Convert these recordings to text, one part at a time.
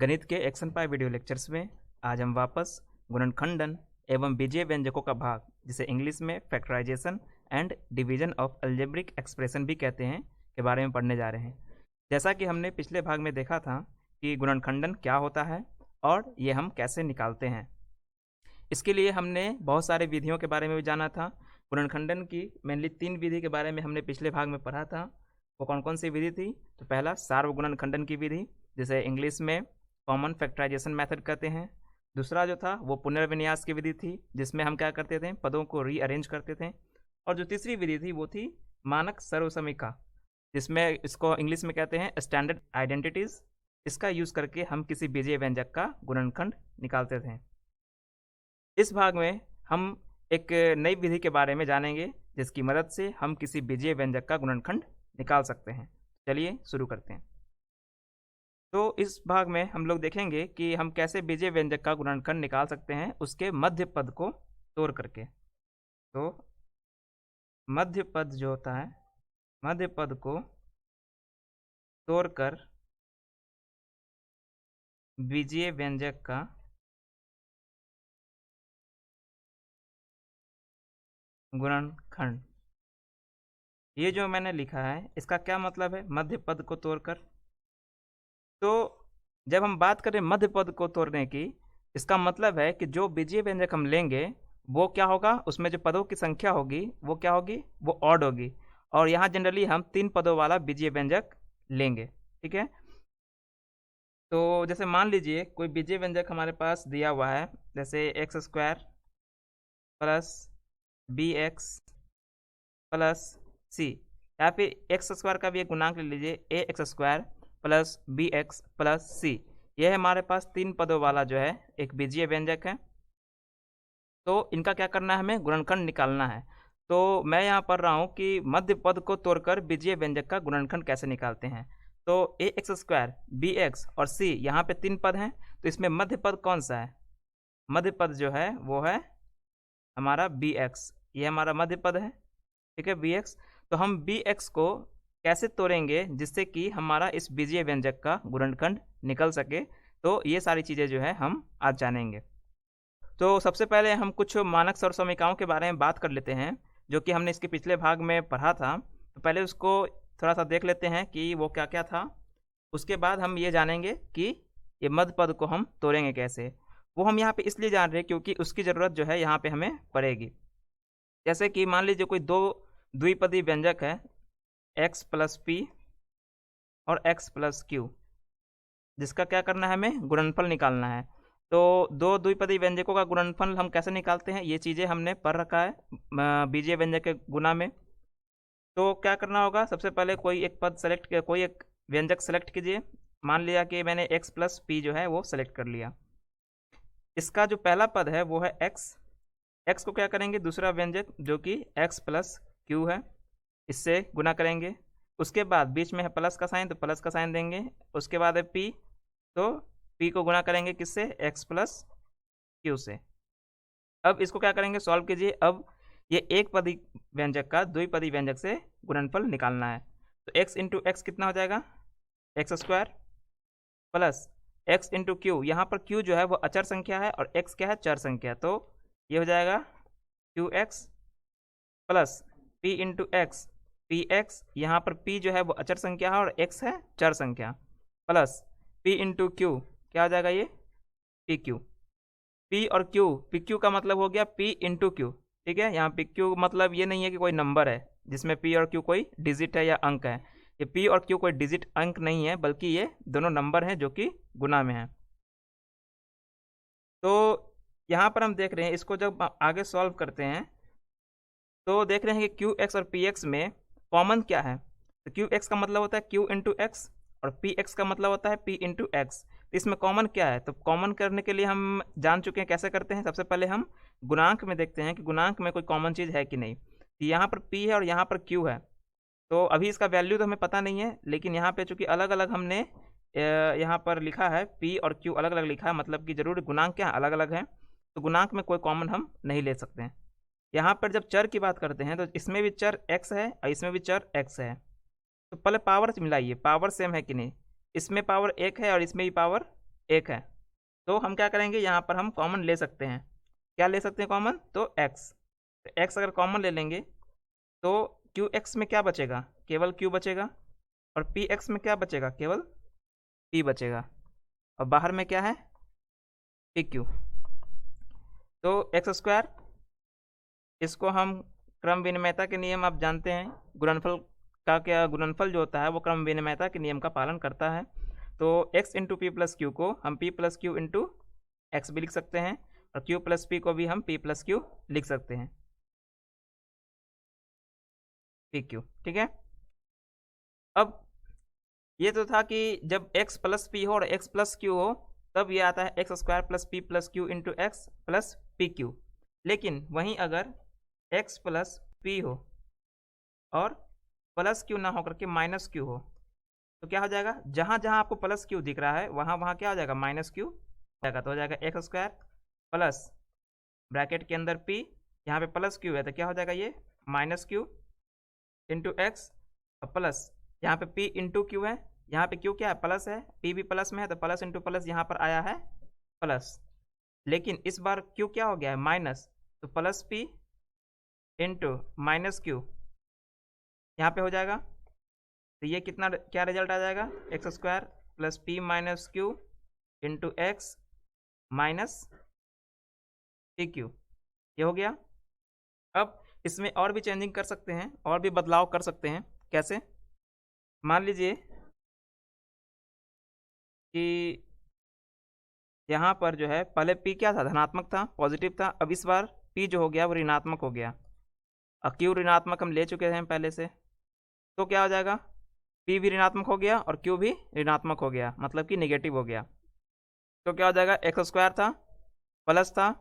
गणित के एक्शन पाई video lectures में आज हम वापस गुणनखंडन एवं बीजीय व्यंजकों का भाग, जिसे इंग्लिश में factorization and division of algebraic expression भी कहते हैं, के बारे में पढ़ने जा रहे हैं। जैसा कि हमने पिछले भाग में देखा था कि गुणनखंडन क्या होता है और ये हम कैसे निकालते हैं। इसके लिए हमने बहुत सारे विधियों के बारे में भी जाना था। गुणनखंडन की मेनली 3 विधि के बारे में हमने पिछले भाग में पढ़ा था। वो कौन कौन सी विधि थी? तो पहला सार्वगुणनखंडन की विधि, जिसे इंग्लिश में कॉमन फैक्टराइजेशन मेथड कहते हैं। दूसरा जो था वो पुनर्विन्यास की विधि थी, जिसमें हम क्या करते थे, पदों को रीअरेंज करते थे। और जो तीसरी विधि थी वो थी मानक सर्वसमीका, जिसमें इसको इंग्लिश में कहते हैं स्टैंडर्ड आइडेंटिटीज। इसका यूज करके हम किसी बीजीय व्यंजक का गुणनखंड निकालते थे। इस भाग में हम एक नई विधि के बारे में जानेंगे, जिसकी मदद से हम किसी बीजीय व्यंजक का गुणनखंड निकाल सकते हैं। चलिए शुरू करते हैं। तो इस भाग में हम लोग देखेंगे कि हम कैसे बीजीय व्यंजक का गुणनखंड निकाल सकते हैं, उसके मध्य पद को तोड़ करके। तो मध्य पद जो होता है, मध्य पद को तोड़कर बीजीय व्यंजक का गुणनखंड, ये जो मैंने लिखा है इसका क्या मतलब है? मध्य पद को तोड़कर। तो जब हम बात करें मध्य पद को तोड़ने की, इसका मतलब है कि जो बीजीय व्यंजक हम लेंगे वो क्या होगा, उसमें जो पदों की संख्या होगी वो क्या होगी, वो ऑड होगी। और यहाँ जनरली हम 3 पदों वाला बीजीय व्यंजक लेंगे। ठीक है, तो जैसे मान लीजिए कोई बीजीय व्यंजक हमारे पास दिया हुआ है, जैसे x square plus b x plus c, या फिर एक्स स्क्वायर का भी एक गुणांक ले लीजिए, a x square plus b x plus c. यह हमारे पास 3 पदों वाला जो है एक बीजीय व्यंजक है। तो इनका क्या करना है, हमें गुणनखंड निकालना है। तो मैं यहाँ पढ़ रहा हूँ कि मध्य पद को तोड़कर बीजीय व्यंजक का गुणनखंड कैसे निकालते हैं। तो ए एक्स स्क्वायर, बी एक्स और सी, यहाँ पे 3 पद हैं, तो इसमें मध्य पद कौन सा है? मध्य पद जो है वो है हमारा बी एक्स, ये हमारा मध्य पद है। ठीक है, बी एक्स। तो हम बी एक्स को कैसे तोड़ेंगे जिससे कि हमारा इस बीजीय व्यंजक का गुणनखंड निकल सके, तो ये सारी चीज़ें जो है हम आज जानेंगे। तो सबसे पहले हम कुछ मानक सर्वसमीकाओं के बारे में बात कर लेते हैं, जो कि हमने इसके पिछले भाग में पढ़ा था। तो पहले उसको थोड़ा सा देख लेते हैं कि वो क्या क्या था। उसके बाद हम ये जानेंगे कि ये मध्य पद को हम तोड़ेंगे कैसे। वो हम यहाँ पे इसलिए जान रहे हैं क्योंकि उसकी ज़रूरत जो है यहाँ पे हमें पड़ेगी। जैसे कि मान लीजिए कोई दो द्विपदी व्यंजक है, एक्स प्लस पी और एक्स प्लस क्यू, जिसका क्या करना है, हमें गुणनफल निकालना है। तो दो द्विपदी व्यंजकों का गुणनफल हम कैसे निकालते हैं, ये चीज़ें हमने पढ़ रखा है बीजीय व्यंजक के गुणा में। तो क्या करना होगा, सबसे पहले कोई एक पद सेलेक्ट, कोई एक व्यंजक सेलेक्ट कीजिए। मान लिया कि मैंने एक्स प्लस पी जो है वो सेलेक्ट कर लिया। इसका जो पहला पद है वो है एक्स। एक्स को क्या करेंगे, दूसरा व्यंजक जो कि एक्स प्लस क्यू है, इससे गुना करेंगे। उसके बाद बीच में है प्लस का साइन, तो प्लस का साइन देंगे। उसके बाद है पी, तो पी को गुना करेंगे किससे, एक्स प्लस क्यू से। अब इसको क्या करेंगे, सॉल्व कीजिए। अब ये एक पदी व्यंजक का द्विपदी व्यंजक से गुणनफल निकालना है। तो एक्स इंटू एक्स कितना हो जाएगा, x square plus x into Q, यहाँ पर क्यू जो है वो अचर संख्या है और एक्स क्या है, चर संख्या। तो ये हो जाएगा Q x plus p into x, P x, यहाँ पर पी जो है वो अचर संख्या है और एक्स है चर संख्या, प्लस पी इंटू क्यू, क्या हो जाएगा ये, पी क्यू। पी और क्यू, पी क्यू का मतलब हो गया पी इंटू क्यू। ठीक है, यहाँ पी क्यू मतलब ये नहीं है कि कोई नंबर है जिसमें पी और क्यू कोई डिजिट है या अंक है। ये पी और क्यू कोई डिजिट अंक नहीं है, बल्कि ये दोनों नंबर हैं जो कि गुना में है। तो यहाँ पर हम देख रहे हैं, इसको जब आगे सॉल्व करते हैं तो देख रहे हैं कि क्यू एक्स और पी एक्स में कॉमन क्या है। तो क्यू एक्स का मतलब होता है क्यू इंटू एक्स और पी एक्स का मतलब होता है पी इंटू एक्स। तो इसमें कॉमन क्या है, तो कॉमन करने के लिए हम जान चुके हैं कैसे करते हैं। सबसे पहले हम गुणांक में देखते हैं कि गुणांक में कोई कॉमन चीज़ है कि नहीं। तो यहाँ पर पी है और यहाँ पर क्यू है, तो अभी इसका वैल्यू तो हमें पता नहीं है, लेकिन यहाँ पे चूंकि अलग अलग हमने यहाँ पर लिखा है, पी और क्यू अलग अलग लिखा है, मतलब कि जरूर गुणांक क्या अलग अलग है, तो गुणांक में कोई कॉमन हम नहीं ले सकते हैं। यहाँ पर जब चर की बात करते हैं तो इसमें भी चर x है और इसमें भी चर x है। तो पहले पावर मिलाइए, पावर सेम है कि नहीं। इसमें पावर 1 है और इसमें भी पावर 1 है। तो हम क्या करेंगे, यहाँ पर हम कॉमन ले सकते हैं। क्या ले सकते हैं कॉमन? तो x। तो x अगर कॉमन ले लेंगे तो qx में क्या बचेगा? केवल q बचेगा। और px में क्या बचेगा? केवल p बचेगा। और बाहर में क्या है? pq। तो एक्स स्क्वायर, इसको हम क्रम विनिमयता के नियम आप जानते हैं, गुणनफल का क्या, गुणनफल जो होता है वो क्रम विनिमयता के नियम का पालन करता है। तो x into P plus Q को हम p plus q into x भी लिख सकते हैं, और q प्लस पी को भी हम p प्लस क्यू लिख सकते हैं, पी क्यू। ठीक है। अब ये तो था कि जब x प्लस पी हो और x प्लस क्यू हो तब ये आता है x square plus p plus q into x plus p Q. लेकिन वहीं अगर x प्लस पी हो और प्लस क्यू ना होकर के माइनस क्यू हो तो क्या हो जाएगा? जहाँ जहाँ आपको प्लस क्यू दिख रहा है वहाँ वहाँ क्या हो जाएगा? माइनस क्यू हो जाएगा। तो हो जाएगा एक्स स्क्वायर प्लस ब्रैकेट के अंदर p, यहाँ पे प्लस क्यू है तो क्या हो जाएगा? ये minus Q into x plus यहाँ पे p इंटू क्यू है, यहाँ पे क्यू क्या है? प्लस है, p भी प्लस में है तो प्लस इंटू प्लस यहाँ पर आया है प्लस। लेकिन इस बार क्यू क्या हो गया है? माइनस। तो plus p into minus Q यहाँ पे हो जाएगा। तो ये कितना, क्या रिजल्ट आ जाएगा? X square plus P minus Q into x minus P Q, ये हो गया। अब इसमें और भी चेंजिंग कर सकते हैं, और भी बदलाव कर सकते हैं। कैसे? मान लीजिए कि यहाँ पर जो है पहले p क्या था? धनात्मक था, पॉजिटिव था। अब इस बार p जो हो गया वो ऋणात्मक हो गया, और q ऋणात्मक हम ले चुके हैं पहले से। तो क्या हो जाएगा? p भी ऋणात्मक हो गया और q भी ऋणात्मक हो गया, मतलब कि नेगेटिव हो गया। तो क्या हो जाएगा? एक्स स्क्वायर था, प्लस था,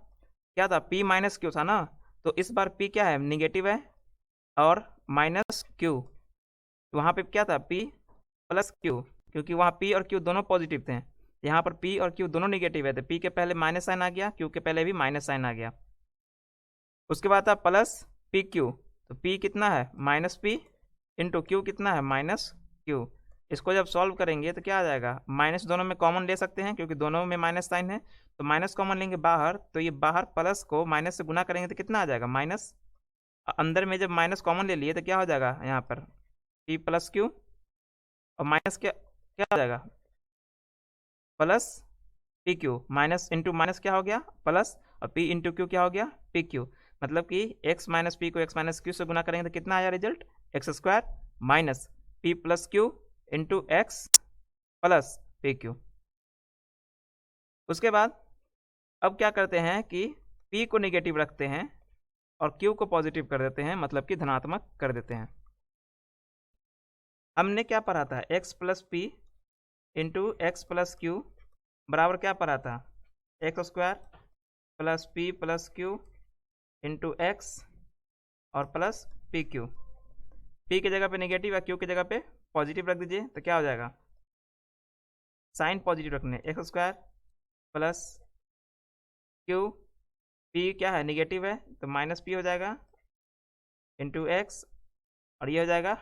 क्या था? p माइनस क्यू था ना। तो इस बार p क्या है? निगेटिव है, और माइनस क्यू, वहाँ पे क्या था? p प्लस क्यू, क्योंकि वहाँ p और q दोनों पॉजिटिव थे। यहाँ पर p और q दोनों निगेटिव है तो p के पहले माइनस साइन आ गया, q के पहले भी माइनस साइन आ गया। उसके बाद था प्लस पी क्यू, तो p कितना है? माइनस p इंटू क्यू कितना है? Minus Q. इसको जब सॉल्व करेंगे तो क्या आ जाएगा? माइनस दोनों में कॉमन ले सकते हैं क्योंकि दोनों में माइनस साइन है, तो माइनस कॉमन लेंगे बाहर, तो ये बाहर प्लस को माइनस से गुना करेंगे तो कितना आ जाएगा? माइनस। अंदर में जब माइनस कॉमन ले लिए तो क्या हो जाएगा? यहाँ पर p प्लस क्यू और माइनस क्या क्या हो जाएगा? Plus p Q, minus into minus क्या हो गया? प्लस, और p इंटू क्यू क्या हो गया? P Q. मतलब कि x माइनस पी को x माइनस क्यू से गुना करेंगे तो कितना आया result? X square minus P plus q into x plus p Q. उसके बाद अब क्या करते हैं कि p को निगेटिव रखते हैं और q को पॉजिटिव कर देते हैं, मतलब कि धनात्मक कर देते हैं। हमने क्या पढ़ा था? x plus p into x plus Q बराबर क्या पढ़ा था? X square plus p plus q into x और प्लस पी क्यू। पी की जगह पे नेगेटिव है, क्यू की जगह पे पॉजिटिव रख दीजिए तो क्या हो जाएगा? साइन पॉजिटिव रखने, x square plus Q, P क्या है? निगेटिव है तो माइनस पी हो जाएगा इंटू एक्स, और ये हो जाएगा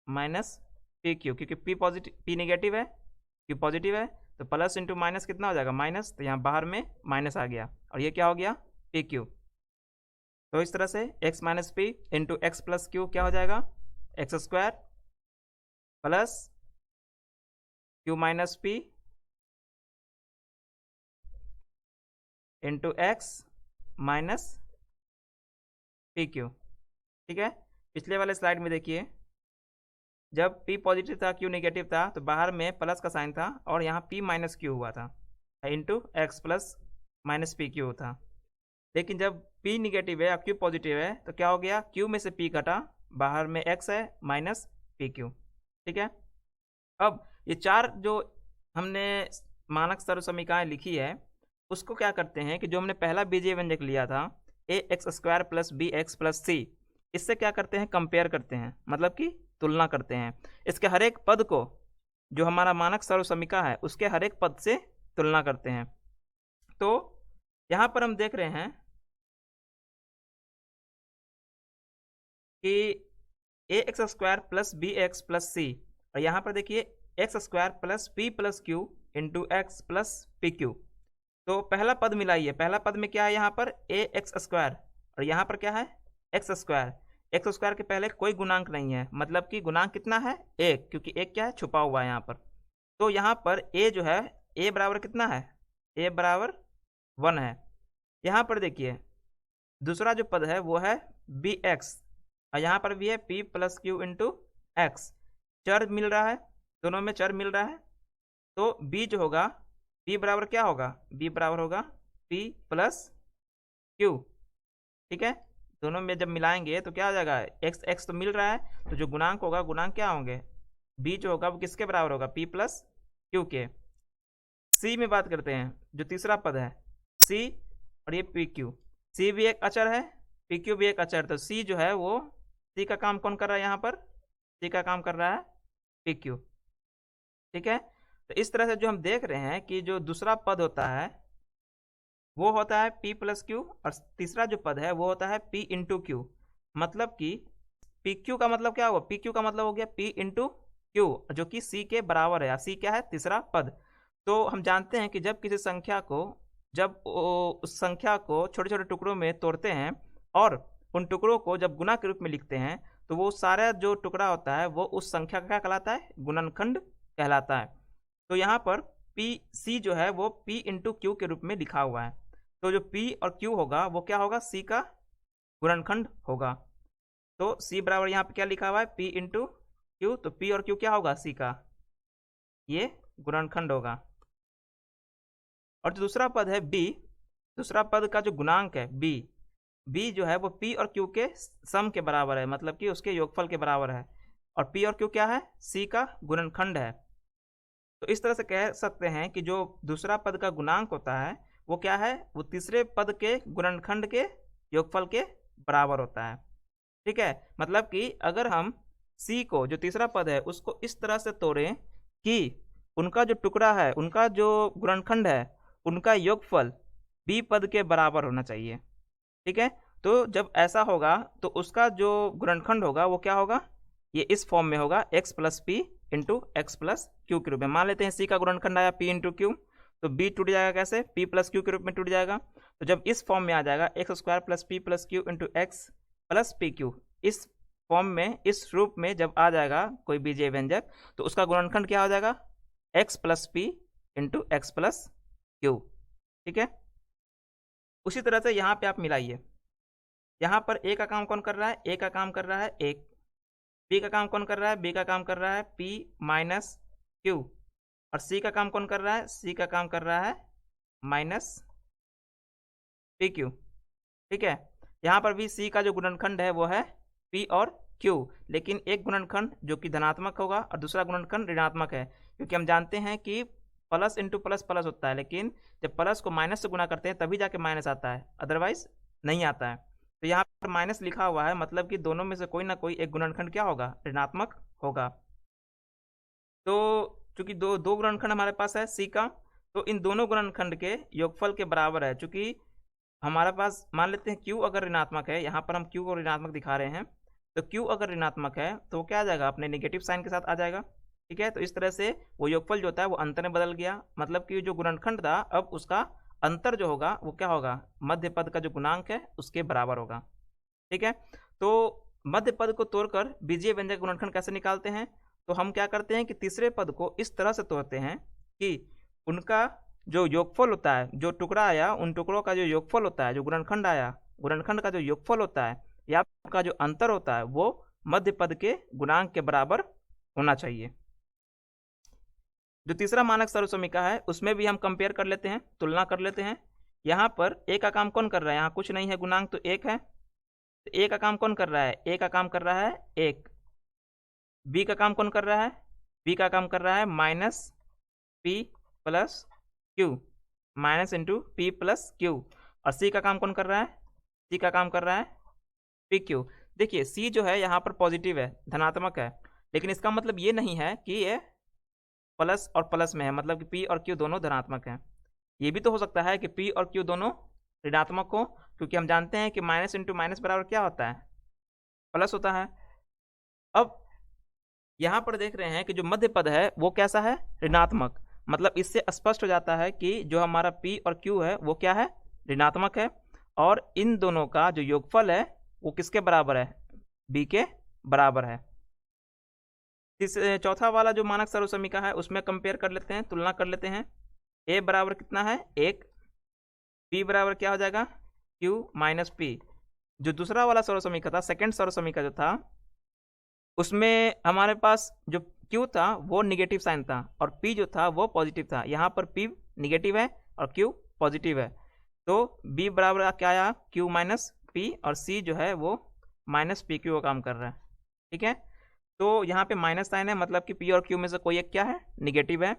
माइनस पी क्यू, क्योंकि पी पॉजिटिव, पी निगेटिव है, क्यू पॉजिटिव है, तो प्लस इंटू माइनस कितना हो जाएगा? माइनस। तो यहाँ बाहर में माइनस आ गया, और ये क्या हो गया? P q. तो इस तरह से x minus p into x plus Q क्या हो जाएगा? X square plus Q minus p into x minus P Q. ठीक है। पिछले वाले स्लाइड में देखिए, जब p पॉजिटिव था q नेगेटिव था तो बाहर में प्लस का साइन था और यहाँ p माइनस क्यू हुआ था into x plus minus P Q था। लेकिन जब p निगेटिव है और q पॉजिटिव है तो क्या हो गया? q में से p घटा, बाहर में x है माइनस पी क्यू। ठीक है। अब ये चार जो हमने मानक सरल समीकरण लिखी है उसको क्या करते हैं कि जो हमने पहला बीजीय व्यंजक लिया था a x square plus b x plus c, इससे क्या करते हैं? कंपेयर करते हैं, मतलब कि तुलना करते हैं। इसके हर एक पद को, जो हमारा मानक सरल समीकरण है उसके हर एक पद से तुलना करते हैं। तो यहाँ पर हम देख रहे हैं कि a x square plus b x plus c, और यहाँ पर देखिए x square plus p plus q into x plus p q. तो पहला पद मिलाइए, पहला पद में क्या है यहाँ पर ए एक्स स्क्वायर और यहाँ पर क्या है एक्स स्क्वायर। एक्स स्क्वायर के पहले कोई गुणांक नहीं है, मतलब कि गुणांक कितना है एक, क्योंकि एक क्या है छुपा हुआ है यहाँ पर। तो यहाँ पर ए जो है ए बराबर कितना है, ए बराबर 1 है। यहाँ पर देखिए दूसरा जो पद है वो है बी एक्स और यहाँ पर भी है P plus q into x. चर मिल रहा है, दोनों में चर मिल रहा है, तो बी जो होगा बी बराबर क्या होगा, बी बराबर होगा पी प्लस क्यू। ठीक है, दोनों में जब मिलाएंगे तो क्या आ जाएगा, एक्स एक्स तो मिल रहा है, तो जो गुणांक होगा गुणांक क्या होंगे, बी जो होगा वो किसके बराबर होगा, पी प्लस क्यू के। सी में बात करते हैं, जो तीसरा पद है सी और ये पी क्यू। सी भी एक अचर है, पी क्यू भी एक अचर, तो सी जो है वो सी का काम कौन कर रहा है यहाँ पर, सी का काम कर रहा है पी क्यू। ठीक है, तो इस तरह से जो हम देख रहे हैं कि जो दूसरा पद होता है वो होता है पी प्लस क्यू और तीसरा जो पद है वो होता है पी इंटू क्यू। मतलब कि पी क्यू का मतलब क्या हुआ, पी क्यू का मतलब हो गया पी इंटू क्यू जो कि सी के बराबर है, सी क्या है तीसरा पद। तो हम जानते हैं कि जब किसी संख्या को जब उस संख्या को छोटे छोटे टुकड़ों में तोड़ते हैं और उन टुकड़ों को जब गुना के रूप में लिखते हैं तो वो सारा जो टुकड़ा होता है वो उस संख्या का क्या कहलाता है, गुणनखंड कहलाता है। तो यहाँ पर पी सी जो है वो पी इंटू क्यू के रूप में लिखा हुआ है, तो जो पी और क्यू होगा वो क्या होगा, सी का गुणनखंड होगा। तो सी बराबर यहाँ पे क्या लिखा हुआ है, पी इंटू क्यू, तो पी और क्यू क्या होगा, सी का ये गुणनखंड होगा। और जो दूसरा पद है बी, दूसरा पद का जो गुणांक है बी, बी जो है वो पी और क्यू के सम के बराबर है, मतलब कि उसके योगफल के बराबर है, और पी और क्यू क्या है, सी का गुणनखंड है। तो इस तरह से कह सकते हैं कि जो दूसरा पद का गुणांक होता है वो क्या है, वो तीसरे पद के गुणनखंड के योगफल के बराबर होता है। ठीक है, मतलब कि अगर हम सी को जो तीसरा पद है उसको इस तरह से तोड़ें कि उनका जो टुकड़ा है, उनका जो गुणनखंड है, उनका योगफल बी पद के बराबर होना चाहिए। ठीक है, तो जब ऐसा होगा तो उसका जो गुणनखंड होगा वो क्या होगा, ये इस फॉर्म में होगा x plus p into x plus Q के रूप में। मान लेते हैं सी का गुणनखंड आया पी इंटू क्यू, तो बी टूट जाएगा कैसे, पी प्लस क्यू के रूप में टूट जाएगा। तो जब इस फॉर्म में आ जाएगा x square plus p plus q into x plus p Q, इस फॉर्म में इस रूप में जब आ जाएगा कोई बीजीय व्यंजक तो उसका गुणनखंड क्या हो जाएगा, x plus p into x plus q. ठीक है, उसी तरह से यहाँ पे आप मिलाइए, यहाँ पर ए का काम कौन कर रहा है, ए का काम कर रहा है एक, बी का काम कौन कर रहा है, बी का काम कर रहा है पी माइनस क्यू, और सी का काम कौन कर रहा है, सी का काम कर रहा है माइनस पी क्यू। ठीक है, यहाँ पर भी सी का जो गुणनखंड है वो है पी और क्यू, लेकिन एक गुणनखंड जो कि धनात्मक होगा और दूसरा गुणनखंड ऋणात्मक है, क्योंकि हम जानते हैं कि प्लस इंटू प्लस प्लस होता है, लेकिन जब प्लस को माइनस से गुना करते हैं तभी जाके माइनस आता है, अदरवाइज नहीं आता है। तो यहाँ पर माइनस लिखा हुआ है, मतलब कि दोनों में से कोई ना कोई एक गुणनखंड क्या होगा, ऋणात्मक होगा। तो चूंकि दो दो गुणनखंड हमारे पास है सी का, तो इन दोनों गुणनखंड के योगफल के बराबर है। चूंकि हमारे पास मान लेते हैं क्यू अगर ऋणात्मक है, यहाँ पर हम क्यू को ऋणात्मक दिखा रहे हैं, तो क्यू अगर ऋणात्मक है तो क्या आ जाएगा, अपने नेगेटिव साइन के साथ आ जाएगा। ठीक है, तो इस तरह से वो योगफल जो होता है वो अंतर में बदल गया, मतलब कि जो गुणनखंड था अब उसका अंतर जो होगा वो क्या होगा, मध्य पद का जो गुणांक है उसके बराबर होगा। ठीक है, तो मध्य पद को तोड़कर बीजीय व्यंजक गुणनखंड कैसे निकालते हैं, तो हम क्या करते हैं कि तीसरे पद को इस तरह से तोड़ते हैं कि उनका जो योगफल होता है, जो टुकड़ा आया उन टुकड़ों का जो योगफल होता है, जो गुणनखंड आया गुणनखंड का जो योगफल होता है या का जो अंतर होता है वो मध्य पद के गुणांक के बराबर होना चाहिए। जो तीसरा मानक सर्वसमीका है उसमें भी हम कंपेयर कर लेते हैं, तुलना कर लेते हैं। यहाँ पर ए का काम कौन कर रहा है, यहाँ कुछ नहीं है, गुणांक तो एक है, तो ए का काम कौन कर रहा है, ए का काम कर रहा है एक। बी का काम कौन कर रहा है, बी का काम कर रहा है minus P plus Q, minus into P plus Q. और सी का काम कौन कर रहा है, सी का काम कर रहा है पी क्यू। देखिए सी जो है यहाँ पर पॉजिटिव है, धनात्मक है, लेकिन इसका मतलब ये नहीं है कि ये प्लस और प्लस में है, मतलब कि पी और क्यू दोनों धनात्मक हैं। ये भी तो हो सकता है कि पी और क्यू दोनों ऋणात्मक हो, क्योंकि हम जानते हैं कि माइनस इंटू माइनस बराबर क्या होता है, प्लस होता है। अब यहाँ पर देख रहे हैं कि जो मध्य पद है वो कैसा है, ऋणात्मक, मतलब इससे स्पष्ट हो जाता है कि जो हमारा P और Q है वो क्या है, ऋणात्मक है, और इन दोनों का जो योगफल है वो किसके बराबर है, B के बराबर है। इस चौथा वाला जो मानक सर्वसमीका है उसमें कंपेयर कर लेते हैं, तुलना कर लेते हैं। A बराबर कितना है, 1, P बराबर क्या हो जाएगा, Q माइनस P। जो दूसरा वाला सर्वसमीका था, सेकंड सर्वसमीका जो था, उसमें हमारे पास जो Q था वो निगेटिव साइन था और P जो था वो पॉजिटिव था। यहाँ पर P निगेटिव है और Q पॉजिटिव है, तो B बराबर क्या आया, Q माइनस P, और C जो है वो माइनस PQ का काम कर रहा है। ठीक है, तो यहाँ पे माइनस साइन है, मतलब कि P और Q में से कोई एक क्या है, निगेटिव है।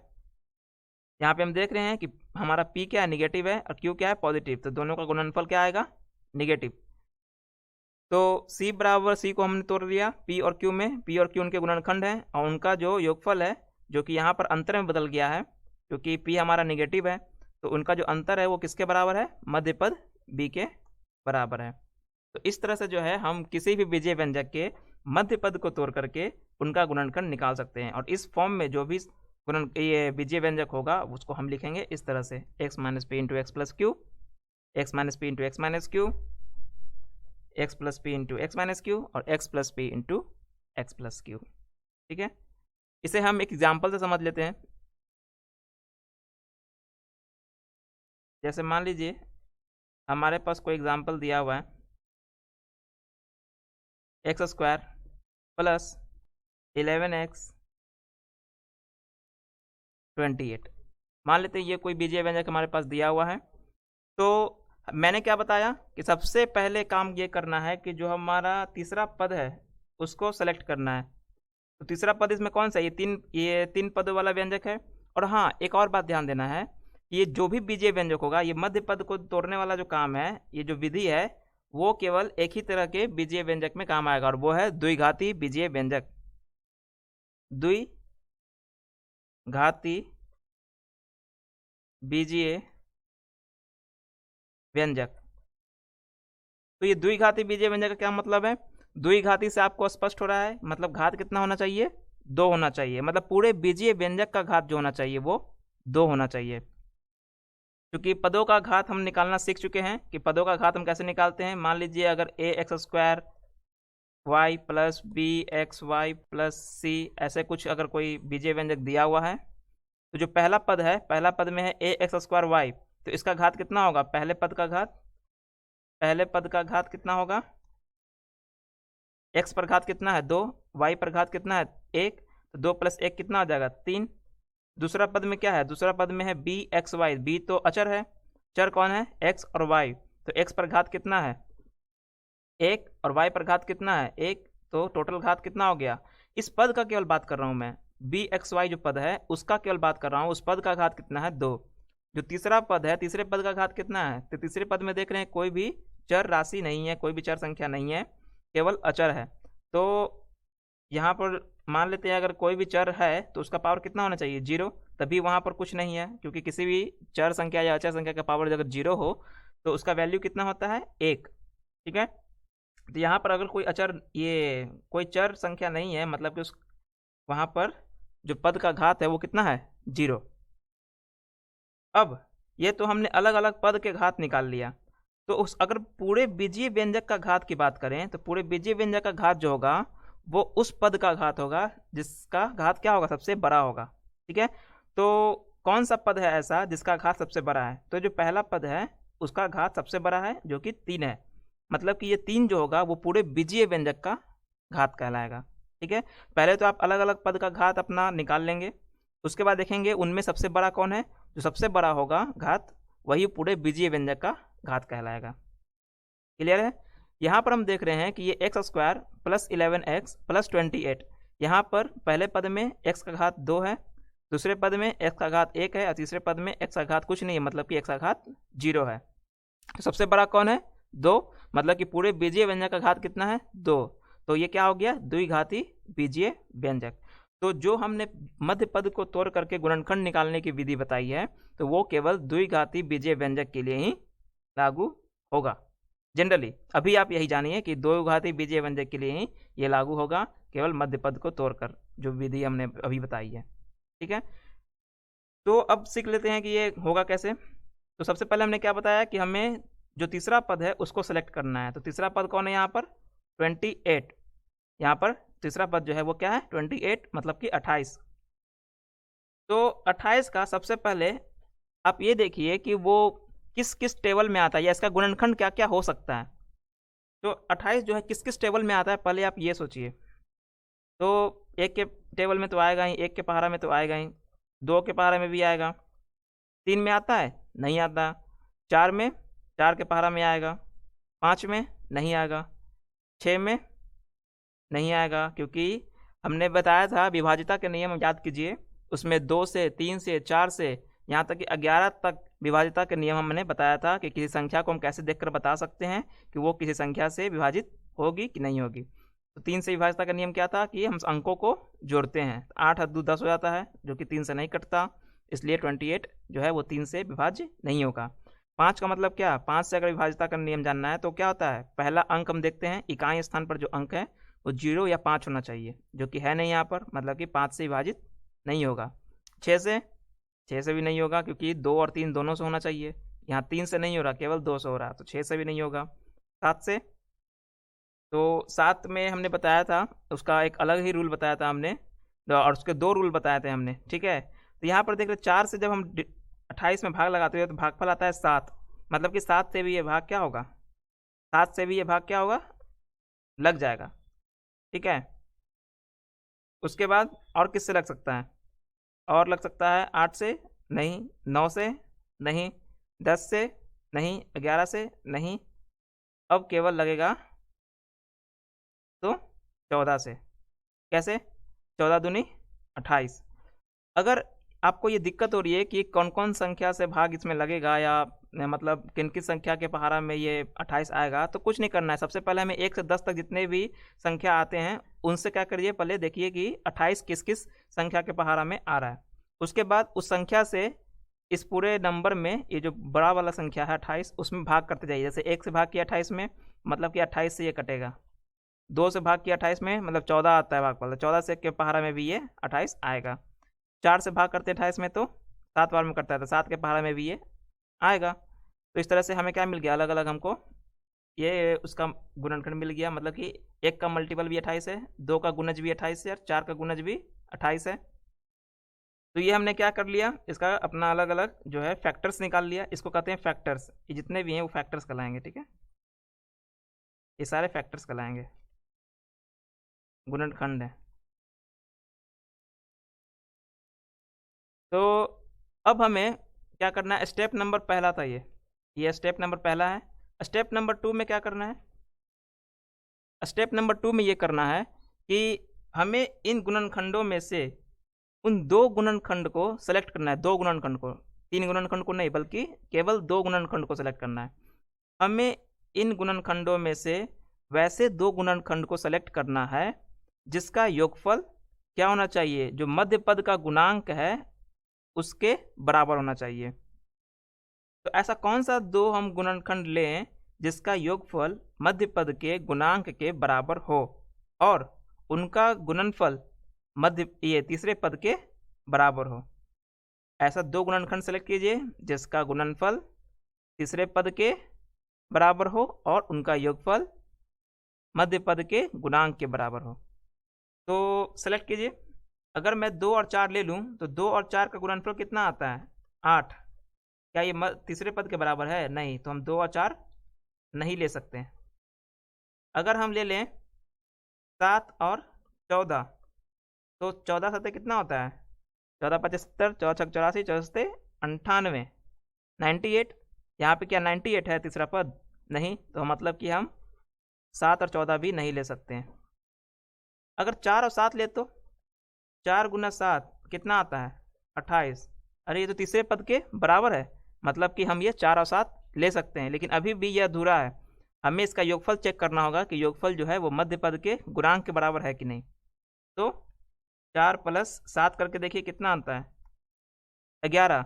यहाँ पे हम देख रहे हैं कि हमारा P क्या है, निगेटिव है, और Q क्या है, पॉजिटिव, तो दोनों का गुणनफल क्या आएगा, निगेटिव। तो C बराबर, C को हमने तोड़ दिया P और Q में, P और Q उनके गुणनखंड हैं और उनका जो योगफल है, जो कि यहाँ पर अंतर में बदल गया है क्योंकि P हमारा निगेटिव है, तो उनका जो अंतर है वो किसके बराबर है, मध्य पद B के बराबर है। तो इस तरह से जो है हम किसी भी बीजीय व्यंजक के मध्य पद को तोड़ करके उनका गुणनखंड निकाल सकते हैं, और इस फॉर्म में जो भी ये बीजीय व्यंजक होगा उसको हम लिखेंगे इस तरह से, x minus p into x plus q, x minus p into x minus q, x plus p into x minus q, और x plus p into x plus q. ठीक है, इसे हम एक एग्जाम्पल से समझ लेते हैं। जैसे मान लीजिए हमारे पास कोई एग्जाम्पल दिया हुआ है, एक्स स्क्वायर प्लस 11x 28। मान लेते हैं ये कोई बीजीय व्यंजक हमारे पास दिया हुआ है। तो मैंने क्या बताया कि सबसे पहले काम ये करना है कि जो हमारा तीसरा पद है उसको सेलेक्ट करना है। तो तीसरा पद इसमें कौन सा है, ये तीन पदों वाला व्यंजक है। और हाँ, एक और बात ध्यान देना है, ये जो भी बीजीय व्यंजक होगा, ये मध्य पद को तोड़ने वाला जो काम है, ये जो विधि है, वो केवल एक ही तरह के बीजीय व्यंजक में काम आएगा, और वो है द्विघाती बीजीय व्यंजक। द्विघाती बीजीय व्यंजक। तो ये द्विघाती बीजीय व्यंजक का क्या मतलब है, द्विघाती से आपको स्पष्ट हो रहा है, मतलब घात कितना होना चाहिए, 2 होना चाहिए, मतलब पूरे बीजीय व्यंजक का घात जो होना चाहिए वो 2 होना चाहिए। क्योंकि पदों का घात हम निकालना सीख चुके हैं कि पदों का घात हम कैसे निकालते हैं। मान लीजिए अगर a x square y plus b x y plus c, ऐसे कुछ अगर कोई बीजीय व्यंजक दिया हुआ है, तो जो पहला पद है, पहला पद में है ए एक्स स्क्वायर वाई, तो इसका घात कितना होगा, पहले पद का घात, पहले पद का घात कितना होगा, एक्स पर घात कितना है 2, वाई पर घात कितना है 1, तो 2 प्लस 1 कितना हो जाएगा 3। दूसरा पद में क्या है, दूसरा पद में है बी एक्स वाई, बी तो अचर है, चर कौन है, एक्स और वाई, तो एक्स पर घात कितना है 1 और वाई पर घात कितना है 1, तो टोटल घात कितना हो गया। इस पद का केवल बात कर रहा हूँ मैं, बी एक्स वाई जो पद है उसका केवल बात कर रहा हूँ, उस पद का घात कितना है 2। जो तीसरा पद है, तीसरे पद का घात कितना है, तो तीसरे पद में देख रहे हैं कोई भी चर राशि नहीं है, कोई भी चर संख्या नहीं है, केवल अचर है। तो यहाँ पर मान लेते हैं अगर कोई भी चर है तो उसका पावर कितना होना चाहिए 0, तभी वहाँ पर कुछ नहीं है, क्योंकि किसी भी चर संख्या या अचर संख्या का पावर अगर 0 हो तो उसका वैल्यू कितना होता है 1। ठीक है, तो यहाँ पर अगर कोई अचर, ये कोई चर संख्या नहीं है, मतलब कि उस वहाँ पर जो पद का घात है वो कितना है 0। अब ये तो हमने अलग अलग पद के घात निकाल लिया, तो उस अगर पूरे बीजीय व्यंजक का घात की बात करें तो पूरे बीजीय व्यंजक का घात जो होगा वो उस पद का घात होगा जिसका घात क्या होगा, सबसे बड़ा होगा। ठीक है, तो कौन सा पद है ऐसा जिसका घात सबसे बड़ा है, तो जो पहला पद है उसका घात सबसे बड़ा है जो कि 3 है, मतलब कि ये 3 जो होगा वो पूरे बीजीय व्यंजक का घात कहलाएगा। ठीक है, पहले तो आप अलग अलग पद का घात अपना निकाल लेंगे, उसके बाद देखेंगे उनमें सबसे बड़ा कौन है, जो सबसे बड़ा होगा घात वही पूरे बीजीय व्यंजक का घात कहलाएगा। क्लियर है, यहाँ पर हम देख रहे हैं कि ये x square plus 11x plus 28, यहाँ पर पहले पद में x का घात 2 है, दूसरे पद में x का घात 1 है, और तीसरे पद में x का घात कुछ नहीं है, मतलब कि x का घात 0 है। तो सबसे बड़ा कौन है 2, मतलब कि पूरे बीजीय व्यंजक का घात कितना है 2, तो ये क्या हो गया द्विघाती बीजीय व्यंजक। तो जो हमने मध्य पद को तोड़ करके गुणनखंड निकालने की विधि बताई है, तो वो केवल द्विघाती बीजीय व्यंजक के लिए ही लागू होगा। जनरली अभी आप यही जानिए कि द्विघाती बीजीय व्यंजक के लिए ही ये लागू होगा, केवल मध्य पद को तोड़कर, जो विधि हमने अभी बताई है। ठीक है, तो अब सीख लेते हैं कि ये होगा कैसे। तो सबसे पहले हमने क्या बताया कि हमें जो तीसरा पद है उसको सेलेक्ट करना है। तो तीसरा पद कौन है यहाँ पर? 28। यहाँ पर तीसरा पद जो है वो क्या है? 28, मतलब कि 28। तो 28 का सबसे पहले आप ये देखिए कि वो किस किस टेबल में आता है, या इसका गुणनखंड क्या क्या हो सकता है। तो 28 जो है किस किस टेबल में आता है, पहले आप ये सोचिए। तो एक के टेबल में तो आएगा ही, एक के पहाड़ा में तो आएगा ही, दो के पहाड़ा में भी आएगा, तीन में आता है? नहीं आता। चार में, चार के पहाड़ा में आएगा। पाँच में नहीं आएगा। छः में नहीं आएगा, क्योंकि हमने बताया था विभाजिता के नियम याद कीजिए, उसमें 2 से, 3 से, 4 से, यहाँ तक कि 11 तक विभाजिता के नियम हमने बताया था कि किसी संख्या को हम कैसे देखकर बता सकते हैं कि वो किसी संख्या से विभाजित होगी कि नहीं होगी। तो 3 से विभाजिता का नियम क्या था कि हम अंकों को जोड़ते हैं। 8 × 2 = 10 हो जाता है, जो कि 3 से नहीं कटता, इसलिए 28 जो है वो 3 से विभाज्य नहीं होगा। 5 का मतलब क्या? 5 से अगर विभाजिता का नियम जानना है तो क्या होता है, पहला अंक हम देखते हैं, इकाई स्थान पर जो अंक है वो 0 या 5 होना चाहिए, जो कि है नहीं यहाँ पर, मतलब कि 5 से विभाजित नहीं होगा। 6 से भी नहीं होगा, क्योंकि 2 और 3 दोनों से होना चाहिए। यहाँ 3 से नहीं हो रहा, केवल 2 से हो रहा, तो 6 से भी नहीं होगा। 7 से, तो 7 में हमने बताया था, उसका एक अलग ही रूल बताया था हमने, और उसके 2 रूल बताए थे हमने, ठीक है। तो यहाँ पर देख रहे 4 से जब हम 28 में भाग लगाते हैं तो भागफल आता है 7, मतलब कि 7 से भी ये भाग क्या होगा, 7 से भी ये भाग क्या होगा, लग जाएगा, ठीक है। उसके बाद और किससे लग सकता है? और लग सकता है 8 से नहीं, 9 से नहीं, 10 से नहीं, 11 से नहीं, अब केवल लगेगा तो 14 से। कैसे? 14 दूनी 28। अगर आपको ये दिक्कत हो रही है कि कौन कौन संख्या से भाग इसमें लगेगा, या मतलब किन किस संख्या के पहाड़ा में ये 28 आएगा, तो कुछ नहीं करना है। सबसे पहले हमें 1 से 10 तक जितने भी संख्या आते हैं उनसे क्या करिए, पहले देखिए कि 28 किस किस संख्या के पहाड़ा में आ रहा है। उसके बाद उस संख्या से इस पूरे नंबर में ये जो बड़ा वाला संख्या है 28, उसमें भाग करते जाइए। जैसे 1 से भाग किया 28 में, मतलब कि 28 से ये कटेगा। 2 से भाग किया 28 में, मतलब 14 आता है भागफल, 14 से के पहाड़ा में भी ये 28 आएगा। 4 से भाग करते हैं 28 में तो 7 बार में करता है, तो 7 के पहाड़ा में भी ये आएगा। तो इस तरह से हमें क्या मिल गया, अलग अलग हमको ये उसका गुणनखंड मिल गया, मतलब कि 1 का मल्टीपल भी 28 है, 2 का गुणज भी 28 है, और 4 का गुणज भी 28 है। तो ये हमने क्या कर लिया, इसका अपना अलग अलग जो है फैक्टर्स निकाल लिया। इसको कहते हैं फैक्टर्स, ये जितने भी हैं वो फैक्टर्स कहलाएंगे, ठीक है। ये सारे फैक्टर्स कहलाएंगे, गुणनखंड है। तो अब हमें क्या करना है, स्टेप नंबर पहला था ये स्टेप नंबर पहला है। स्टेप नंबर 2 में क्या करना है? स्टेप नंबर 2 में ये करना है कि हमें इन गुणनखंडों में से उन 2 गुणनखंड को सेलेक्ट करना है, 2 गुणनखंड को, 3 गुणनखंड को नहीं, बल्कि केवल 2 गुणनखंड को सेलेक्ट करना है। हमें इन गुणनखंडों में से वैसे 2 गुणनखंड को सेलेक्ट करना है जिसका योगफल क्या होना चाहिए, जो मध्य पद का गुणांक है उसके बराबर होना चाहिए। तो ऐसा कौन सा 2 हम गुणनखंड लें जिसका योगफल मध्य पद के गुणांक के बराबर हो और उनका गुणनफल मध्य ये तीसरे पद के बराबर हो। ऐसा 2 गुणनखंड सेलेक्ट कीजिए जिसका गुणनफल तीसरे पद के बराबर हो और उनका योगफल मध्य पद के गुणांक के बराबर हो। तो सेलेक्ट कीजिए। अगर मैं 2 और 4 ले लूँ तो 2 और 4 का गुणनफल कितना आता है? 8। क्या ये तीसरे पद के बराबर है? नहीं, तो हम 2 और 4 नहीं ले सकते। अगर हम ले लें 7 और 14, तो 14 7 कितना होता है? 14 5 70, 14 6 84, 14 7 98, 98। यहाँ पे क्या 98 है तीसरा पद? नहीं, तो मतलब कि हम 7 और 14 भी नहीं ले सकते हैं। अगर 4 और 7 ले तो 4 गुना 7 कितना आता है? 28। अरे ये तो तीसरे पद के बराबर है, मतलब कि हम ये 4 और 7 ले सकते हैं, लेकिन अभी भी यह अधूरा है। हमें इसका योगफल चेक करना होगा कि योगफल जो है वो मध्य पद के गुणांक के बराबर है कि नहीं। तो 4 + 7 करके देखिए कितना आता है? 11।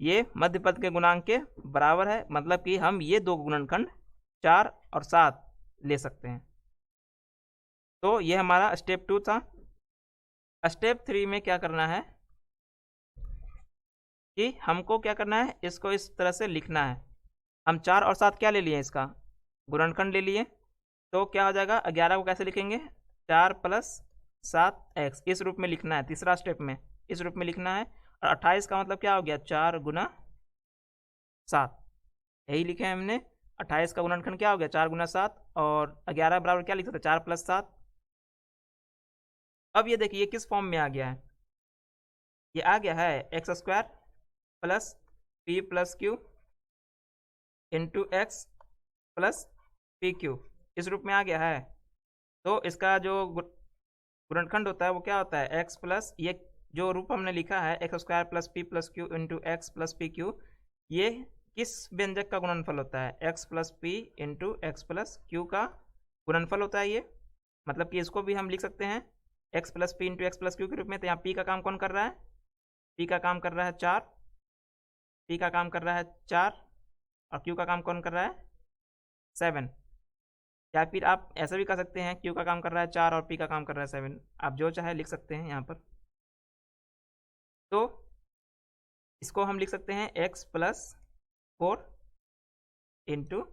ये मध्य पद के गुणांक के बराबर है, मतलब कि हम ये 2 गुणनखंड 4 और 7 ले सकते हैं। तो ये हमारा स्टेप 2 था। स्टेप 3 में क्या करना है, कि हमको क्या करना है, इसको इस तरह से लिखना है। हम 4 और 7 क्या ले लिए इसका गुणनखंड ले लिए, तो क्या हो जाएगा 11 को कैसे लिखेंगे 4 प्लस 7x इस रूप में लिखना है, तीसरा स्टेप में इस रूप में लिखना है। और 28 का मतलब क्या हो गया 4 गुना 7, यही लिखे हैं हमने। 28 का गुणनखंड क्या हो गया 4 गुना 7 और 11 बराबर क्या लिख सकते हैं 4 प्लस 7। अब ये देखिए किस फॉर्म में आ गया है, ये आ गया है x square plus p plus q into x plus p Q, इस रूप में आ गया है। तो इसका जो गुणनखंड होता है वो क्या होता है एक्स प्लस, ये जो रूप हमने लिखा है x square plus p plus q into x plus p Q, ये किस व्यंजक का गुणनफल होता है x plus p into x plus Q का गुणनफल होता है ये। मतलब कि इसको भी हम लिख सकते हैं x plus p into x plus Q के रूप में। तो यहाँ पी का काम कौन कर रहा है, पी का काम कर रहा है 4, पी का काम कर रहा है 4 और क्यू का काम कौन कर रहा है 7। या फिर आप ऐसा भी कर सकते हैं क्यू का काम कर रहा है 4 और पी का काम कर रहा है 7, आप जो चाहे लिख सकते हैं यहाँ पर। तो इसको हम लिख सकते हैं x plus 4 into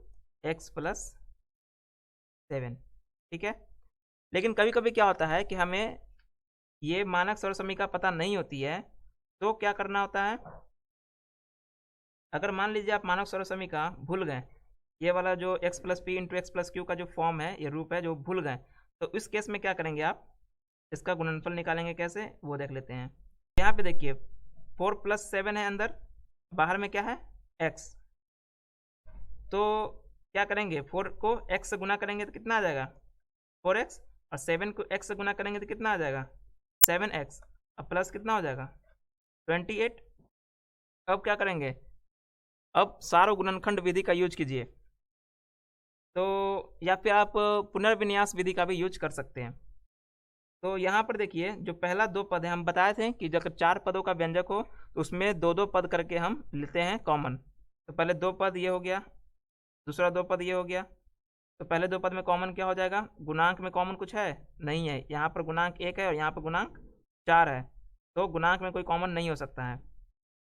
x plus 7, ठीक है। लेकिन कभी कभी क्या होता है कि हमें ये मानक सरल समीकरण पता नहीं होती है, तो क्या करना होता है, अगर मान लीजिए आप मानक सरल समीकरण भूल गए, ये वाला जो x plus p into x plus Q का जो फॉर्म है, ये रूप है जो भूल गए, तो इस केस में क्या करेंगे आप इसका गुणनफल निकालेंगे कैसे वो देख लेते हैं। यहाँ पे देखिए 4 प्लस 7 है अंदर, बाहर में क्या है x, तो क्या करेंगे 4 को x से गुना करेंगे तो कितना आ जाएगा 4x, और 7 को x से गुना करेंगे तो कितना आ जाएगा 7x, अब प्लस कितना हो जाएगा 28। अब क्या करेंगे, अब सारो गुणनखंड विधि का यूज कीजिए, तो या फिर आप पुनर्विन्यास विधि का भी यूज कर सकते हैं। तो यहाँ पर देखिए जो पहला 2 पद है, हम बताए थे कि जब 4 पदों का व्यंजक हो तो उसमें 2-2 पद करके हम लेते हैं कॉमन। तो पहले 2 पद ये हो गया, दूसरा 2 पद ये हो गया। तो पहले 2 पद में कॉमन क्या हो जाएगा, गुणांक में कॉमन कुछ है नहीं है, यहाँ पर गुणांक 1 है और यहाँ पर गुणांक 4 है, तो गुणांक में कोई कॉमन नहीं हो सकता है।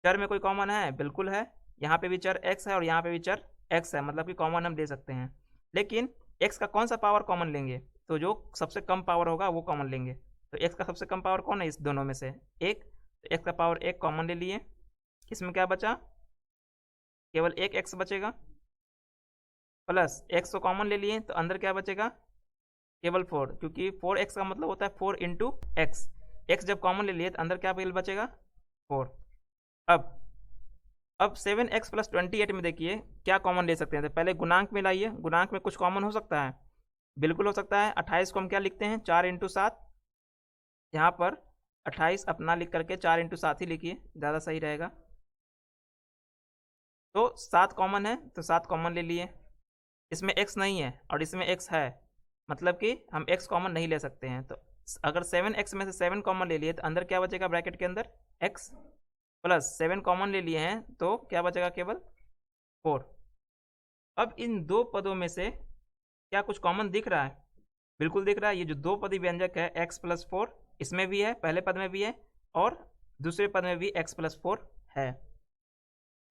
चर में कोई कॉमन है, बिल्कुल है, यहाँ पे भी चर x है और यहाँ पे भी चर x है, मतलब कि कॉमन हम ले सकते हैं। लेकिन x का कौन सा पावर कॉमन लेंगे, तो जो सबसे कम पावर होगा वो कॉमन लेंगे। तो x का सबसे कम पावर कौन है इस दोनों में से 1, तो x का पावर 1 कॉमन ले लिए। इसमें क्या बचा, केवल एक x बचेगा, प्लस x को कॉमन ले लिए तो अंदर क्या बचेगा केवल 4, क्योंकि 4x का मतलब होता है 4 इंटू एक्स, एक्स जब कॉमन ले लिए तो अंदर क्या बचेगा 4। अब 7x प्लस 28 में देखिए क्या कॉमन ले सकते हैं, तो पहले गुणांक में लाइए, गुणांक में कुछ कॉमन हो सकता है, बिल्कुल हो सकता है। 28 को हम क्या लिखते हैं 4 इंटू 7, यहाँ पर 28 अपना लिख करके 4 इंटू 7 ही लिखिए, ज़्यादा सही रहेगा। तो 7 कॉमन है तो 7 कॉमन ले लिए, इसमें x नहीं है और इसमें x है, मतलब कि हम x कॉमन नहीं ले सकते हैं। तो अगर 7x में से 7 कॉमन ले लिए तो अंदर क्या बचेगा ब्रैकेट के अंदर x, प्लस 7 कॉमन ले लिए हैं तो क्या बचेगा केवल 4। अब इन 2 पदों में से क्या कुछ कॉमन दिख रहा है, बिल्कुल दिख रहा है। ये जो 2 पदी व्यंजक है x प्लस 4, इसमें भी है, पहले पद में भी है और दूसरे पद में भी x प्लस 4 है।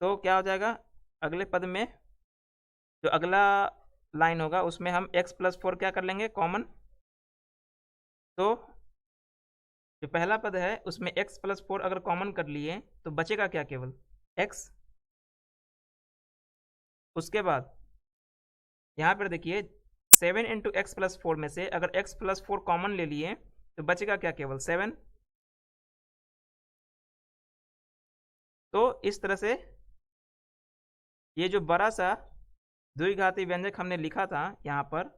तो क्या हो जाएगा अगले पद में जो अगला लाइन होगा उसमें हम x प्लस 4 क्या कर लेंगे कॉमन, तो जो पहला पद है उसमें x प्लस 4 अगर कॉमन कर लिए तो बचेगा क्या केवल x। उसके बाद यहाँ पर देखिए 7 इंटू एक्स प्लस 4 में से अगर x प्लस 4 कॉमन ले लिए तो बचेगा क्या केवल 7। तो इस तरह से ये जो बड़ा सा द्विघाती व्यंजक हमने लिखा था यहाँ पर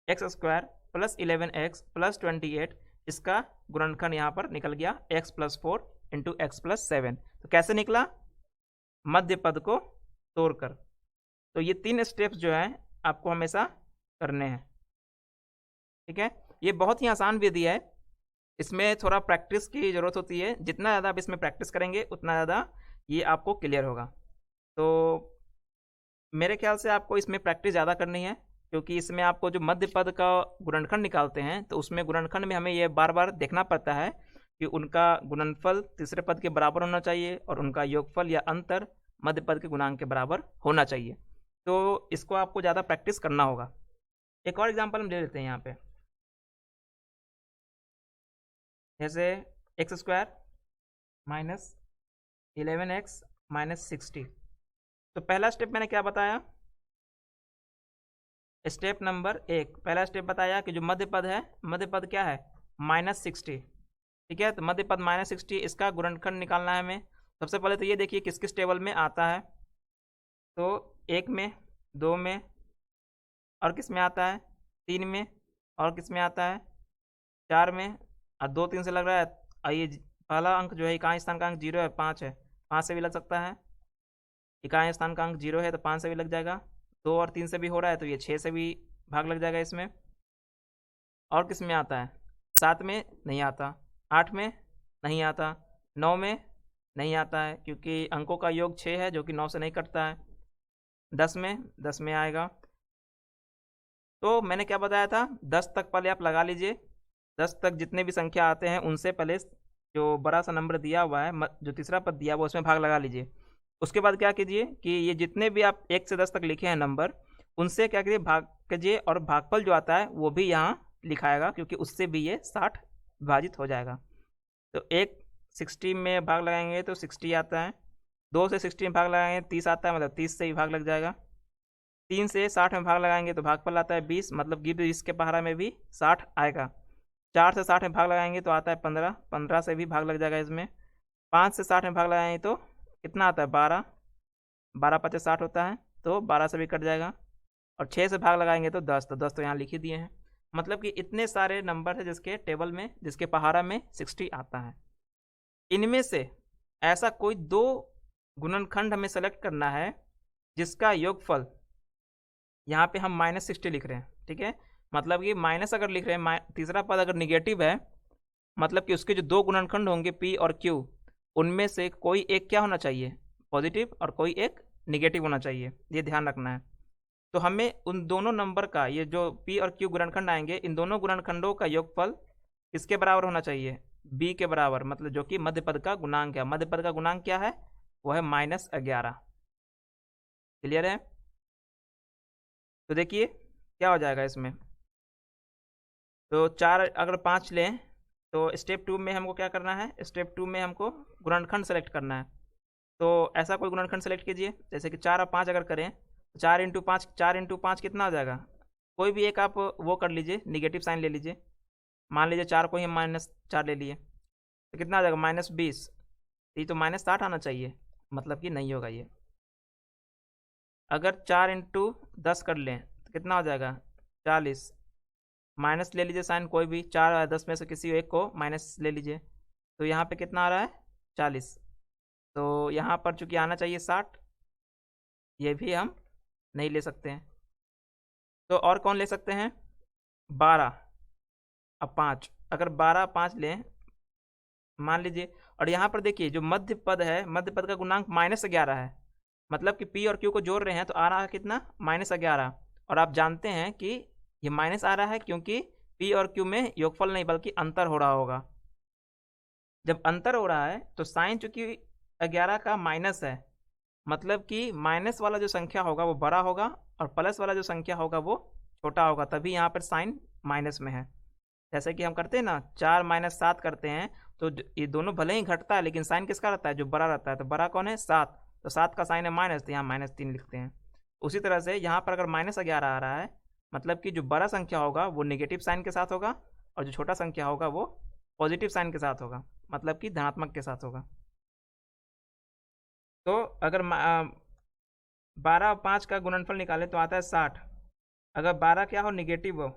x square plus 11x plus 28, इसका गुणनखंड यहाँ पर निकल गया x plus 4 into x plus 7। तो कैसे निकला, मध्य पद को तोड़कर। तो ये 3 स्टेप्स जो हैं आपको हमेशा करने हैं, ठीक है। ये बहुत ही आसान विधि है, इसमें थोड़ा प्रैक्टिस की ज़रूरत होती है, जितना ज़्यादा आप इसमें प्रैक्टिस करेंगे उतना ज़्यादा ये आपको क्लियर होगा। तो मेरे ख्याल से आपको इसमें प्रैक्टिस ज़्यादा करनी है, क्योंकि इसमें आपको जो मध्य पद का गुणनखंड निकालते हैं तो उसमें गुणनखंड में हमें ये बार बार देखना पड़ता है कि उनका गुणनफल तीसरे पद के बराबर होना चाहिए और उनका योगफल या अंतर मध्य पद के गुणांक के बराबर होना चाहिए। तो इसको आपको ज़्यादा प्रैक्टिस करना होगा। एक और एग्जांपल हम ले लेते हैं यहाँ पे, जैसे x square minus 11x minus 60। तो पहला स्टेप मैंने क्या बताया, स्टेप नंबर 1, पहला स्टेप बताया कि जो मध्य पद है, मध्य पद क्या है, -60। ठीक है, तो मध्य पद -60, इसका गुणनखंड निकालना है हमें। सबसे पहले तो ये देखिए किस किस टेबल में आता है। तो 1 में, 2 में, और किस में आता है, 3 में, और किस में आता है, 4 में, और 2 3 से लग रहा है। ये पहला अंक जो है इकाई स्थान का अंक 0 है, 5 है, 5 से भी लग सकता है। इकाई स्थान का अंक 0 है तो 5 से भी लग जाएगा। 2 और 3 से भी हो रहा है तो ये 6 से भी भाग लग जाएगा इसमें। और किस में आता है, 7 में नहीं आता, 8 में नहीं आता, 9 में नहीं आता है क्योंकि अंकों का योग 6 है जो कि 9 से नहीं कटता है। 10 में आएगा। तो मैंने क्या बताया था, 10 तक पहले आप लगा लीजिए। 10 तक जितने भी संख्या आते हैं उनसे पहले जो बड़ा सा नंबर दिया हुआ है, जो तीसरा पद दिया हुआ है उसमें भाग लगा लीजिए। उसके बाद क्या कीजिए कि ये जितने भी आप 1 से 10 तक लिखे हैं नंबर, उनसे क्या कीजिए भाग कीजिए, और भागफल जो आता है वो भी यहाँ लिखाएगा क्योंकि उससे भी ये 60 विभाजित हो जाएगा। तो 60 में भाग लगाएंगे तो 60 आता है। 2 से 60 में भाग लगाएंगे 30 आता है, मतलब 30 से ही भाग लग जाएगा। 3 से 60 में भाग लगाएंगे तो भागफल आता है 20, मतलब 20 के पहाड़ा में भी 60 आएगा। 4 से 60 में भाग लगाएंगे तो आता है 15, 15 से भी भाग लग जाएगा इसमें। 5 से 60 में भाग लगाएंगे तो कितना आता है, 12, 12 पचे 60 होता है तो 12 से भी कट जाएगा। और 6 से भाग लगाएंगे तो 10, तो 10 तो यहाँ लिख ही दिए हैं। मतलब कि इतने सारे नंबर है जिसके टेबल में, जिसके पहाड़ा में 60 आता है। इनमें से ऐसा कोई 2 गुणनखंड हमें सेलेक्ट करना है जिसका योगफल, यहाँ पे हम -60 लिख रहे हैं, ठीक है, मतलब कि माइनस अगर लिख रहे हैं, तीसरा पद अगर निगेटिव है, मतलब कि उसके जो 2 गुणनखंड होंगे P और Q, उनमें से कोई एक क्या होना चाहिए, पॉजिटिव, और कोई एक निगेटिव होना चाहिए, ये ध्यान रखना है। तो हमें उन दोनों नंबर का, ये जो P और Q गुणनखंड आएंगे, इन दोनों गुणनखंडों का योगफल किसके बराबर होना चाहिए, B के बराबर, मतलब जो कि मध्य पद का गुणांक है। मध्य पद का गुणांक क्या है, वो है -11। क्लियर है। तो देखिए क्या हो जाएगा इसमें। तो 4 अगर 5 लें तो स्टेप 2 में हमको क्या करना है, स्टेप 2 में हमको गुणनखंड सेलेक्ट करना है। तो ऐसा कोई गुणनखंड सेलेक्ट कीजिए, जैसे कि 4 और 5 अगर करें तो 4 इंटू 5, 4 इंटू 5 कितना आ जाएगा, कोई भी एक आप वो कर लीजिए, निगेटिव साइन ले लीजिए। मान लीजिए 4 को ही हम -4 ले लिए तो कितना आ जाएगा, -20। ये तो -60 आना चाहिए, मतलब कि नहीं होगा ये। अगर 4 इंटू 10 कर लें तो कितना हो जाएगा, 40। माइनस ले लीजिए साइन, कोई भी 4 या 10 में से किसी एक को माइनस ले लीजिए। तो यहाँ पे कितना आ रहा है, 40। तो यहाँ पर चूंकि आना चाहिए 60, ये भी हम नहीं ले सकते हैं। तो और कौन ले सकते हैं, 12 अब 5, अगर 12 5 लें मान लीजिए। और यहाँ पर देखिए जो मध्य पद है, मध्य पद का गुणांक -11 है, मतलब कि P और Q को जोड़ रहे हैं तो आ रहा है कितना, -11। और आप जानते हैं कि ये माइनस आ रहा है क्योंकि P और Q में योगफल नहीं बल्कि अंतर हो रहा होगा। जब अंतर हो रहा है तो साइन चूंकि 11 का माइनस है, मतलब कि माइनस वाला जो संख्या होगा वो बड़ा होगा और प्लस वाला जो संख्या होगा वो छोटा होगा, तभी यहाँ पर साइन माइनस में है। जैसे कि हम करते हैं ना, 4 - 7 करते हैं तो ये दोनों भले ही घटता है लेकिन साइन किसका रहता है, जो बड़ा रहता है। तो बड़ा कौन है, 7, तो 7 का साइन है माइनस, तो यहाँ -3 लिखते हैं। उसी तरह से यहाँ पर अगर -11 आ रहा है, मतलब कि जो बड़ा संख्या होगा वो नेगेटिव साइन के साथ होगा और जो छोटा संख्या होगा वो पॉजिटिव साइन के साथ होगा, मतलब कि धनात्मक के साथ होगा। तो अगर 12 और 5 का गुणनफल निकालें तो आता है 60। अगर 12 क्या हो, निगेटिव हो,